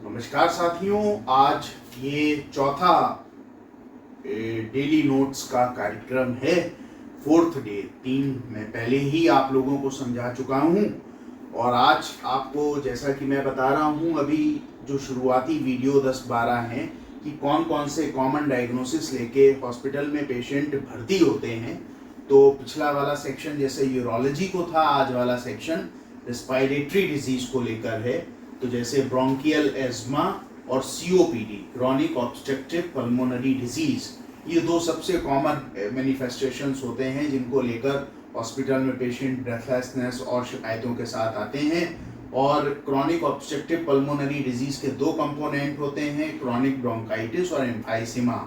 नमस्कार साथियों, आज ये चौथा डेली नोट्स का कार्यक्रम है। फोर्थ डे, 3 मैं पहले ही आप लोगों को समझा चुका हूँ और आज आपको जैसा कि मैं बता रहा हूँ अभी जो शुरुआती वीडियो 10-12 हैं कि कौन कौन से कॉमन डायग्नोसिस लेके हॉस्पिटल में पेशेंट भर्ती होते हैं। तो पिछला वाला सेक्शन जैसे यूरोलॉजी को था, आज वाला सेक्शन रेस्पिरेटरी डिजीज को लेकर है। तो जैसे ब्रोंकियल एज्मा और COPD, chronic obstructive pulmonary disease, ये दो सबसे कॉमन मैनिफेस्टेशंस होते हैं जिनको लेकर हॉस्पिटल में पेशेंट ब्रेथलेसनेस और शिकायतों के साथ आते हैं। और क्रॉनिक ऑब्स्ट्रक्टिव पल्मोनरी डिजीज के दो कंपोनेंट होते हैं, क्रॉनिक ब्रोंकाइटिस और एम्फाइसेमा।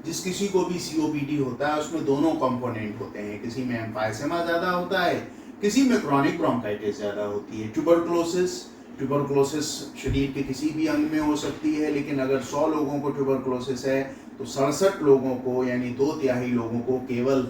जिस किसी को भी सीओपीडी होता है उसमें दोनों कंपोनेंट होते हैं, किसी में एम्फाइसेमा ज़्यादा होता है, किसी में क्रॉनिक ब्रोंकाइटिस ज़्यादा होती है। ट्यूबरकुलोसिस शरीर के किसी भी अंग में हो सकती है, लेकिन अगर 100 लोगों को ट्यूबरकुलोसिस है तो 67 लोगों को यानी 2/3 लोगों को केवल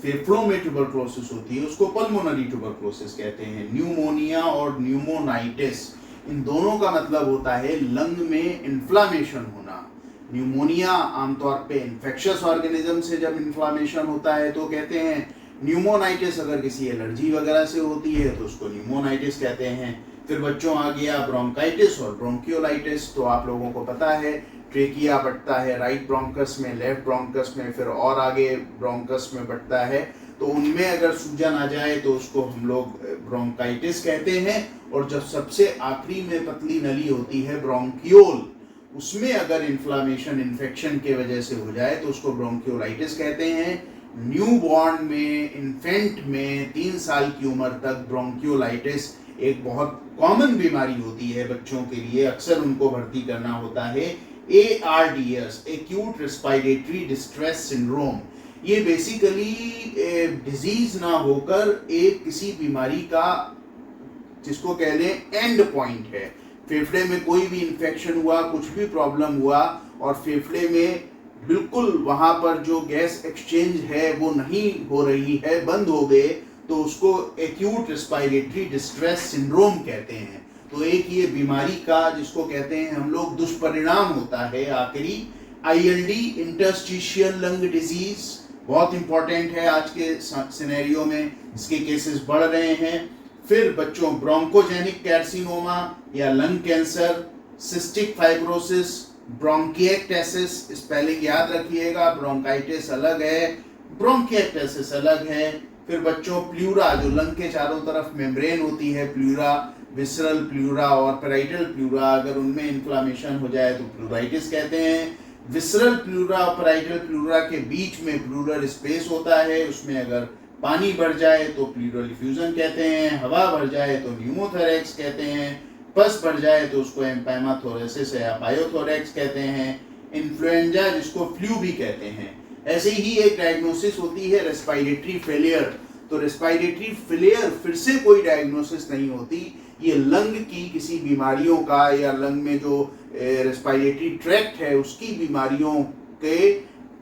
फेफड़ों में ट्यूबरकुलोसिस होती है, उसको पल्मोनरी ट्यूबरकुलोसिस कहते हैं। न्यूमोनिया और न्यूमोनाइटिस, इन दोनों का मतलब होता है लंग में इन्फ्लामेशन होना। न्यूमोनिया आमतौर पे इन्फेक्शियस ऑर्गेनिज्म से जब इन्फ्लामेशन होता है तो कहते हैं। न्यूमोनाइटिस अगर किसी एलर्जी वगैरह से होती है तो उसको न्यूमोनाइटिस कहते हैं। फिर बच्चों आ गया ब्रोंकाइटिस और ब्रोंकियोलाइटिस। तो आप लोगों को पता है ट्रेकिया बढ़ता है राइट ब्रोंकस में, लेफ्ट ब्रोंकस में, फिर और आगे ब्रोंकस में बढ़ता है। तो उनमें अगर सूजन आ जाए तो उसको हम लोग ब्रोंकाइटिस कहते हैं। और जब सबसे आखिरी में पतली नली होती है ब्रोंकियोल, उसमें अगर इन्फ्लामेशन इन्फेक्शन के वजह से हो जाए तो उसको ब्रोंकियोलाइटिस कहते हैं। न्यूबॉर्न में, इन्फेंट में 3 साल की उम्र तक ब्रोंकियोलाइटिस एक बहुत कॉमन बीमारी होती है बच्चों के लिए, अक्सर उनको भर्ती करना होता है। ARDS, acute respiratory distress syndrome, ये बेसिकली डिजीज ना होकर एक किसी बीमारी का जिसको कह लें एंड पॉइंट है। फेफड़े में कोई भी इन्फेक्शन हुआ, कुछ भी प्रॉब्लम हुआ और फेफड़े में बिल्कुल वहां पर जो गैस एक्सचेंज है वो नहीं हो रही है, बंद हो गए, तो उसको एक्यूट रेस्पिरेटरी डिस्ट्रेस सिंड्रोम कहते हैं। तो एक ये बीमारी का जिसको कहते हैं हम लोग दुष्परिणाम होता है आखिरी। ILD, इंटरस्टिशियल लंग डिजीज, बहुत इंपॉर्टेंट है आज के सिनेरियो में, इसके केसेस बढ़ रहे हैं। फिर बच्चों ब्रोंकोजेनिक कैर्सिनोमा या lung cancer, cystic fibrosis, bronchiectasis, spelling याद रखिएगा, ब्रोंकाइटिस अलग है, ब्रोंकिएक्टेसिस अलग है। फिर बच्चों प्लूरा, जो लंग के चारों तरफ मेम्ब्रेन होती है, प्लूरा, विसरल प्लूरा और पैराइटल प्लूरा, अगर उनमें इन्फ्लामेशन हो जाए तो प्लूराइटिस कहते हैं। विसरल प्लूरा और पैराइटल प्लूरा के बीच में प्लूरल स्पेस होता है, उसमें अगर पानी भर जाए तो प्लूरल इफ्यूजन कहते हैं, हवा भर जाए तो न्यूमोथोरैक्स कहते हैं, पस भर जाए तो उसको एम्पाइमाथोरेसिस या पायोथोरैक्स कहते हैं। इन्फ्लुएंजा जिसको फ्लू भी कहते हैं। ऐसे ही एक डायग्नोसिस होती है रेस्पिरेटरी फेलियर। तो रेस्पिरेटरी फेलियर फिर से कोई डायग्नोसिस नहीं होती, ये लंग की किसी बीमारियों का या लंग में जो रेस्पिरेटरी ट्रैक्ट है उसकी बीमारियों के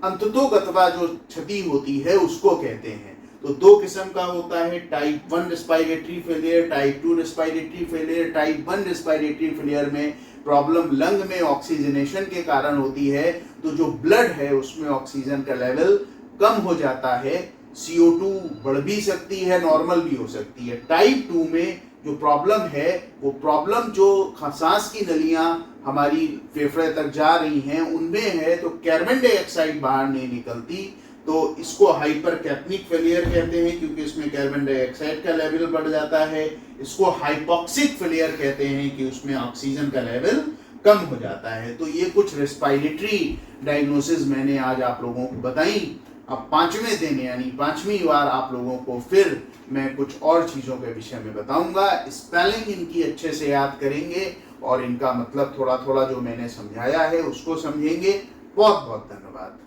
अंततोगत्वा जो क्षति होती है उसको कहते हैं। तो 2 किस्म का होता है, type 1 respiratory failure, type 2 respiratory failure. Type 1 respiratory failure में प्रॉब्लम लंग में ऑक्सीजनेशन के कारण होती है, तो जो ब्लड है उसमें ऑक्सीजन का लेवल कम हो जाता है, CO2 बढ़ भी सकती है, नॉर्मल भी हो सकती है। टाइप 2 में जो प्रॉब्लम है वो प्रॉब्लम जो सांस की नलियां हमारी फेफड़े तक जा रही हैं उनमें है, तो कार्बन डाइऑक्साइड बाहर नहीं निकलती, तो इसको हाइपरकैप्निक फेलियर कहते हैं क्योंकि इसमें कार्बन डाइऑक्साइड का लेवल बढ़ जाता है। इसको हाइपोक्सिक फेलियर कहते हैं कि उसमें ऑक्सीजन का लेवल कम हो जाता है। तो ये कुछ रेस्पिरेटरी डायग्नोसिस मैंने आज आप लोगों को बताई। अब 5वें दिन यानी 5वीं बार आप लोगों को फिर मैं कुछ और चीज़ों के विषय में बताऊंगा। स्पेलिंग इनकी अच्छे से याद करेंगे और इनका मतलब थोड़ा थोड़ा जो मैंने समझाया है उसको समझेंगे। बहुत बहुत धन्यवाद।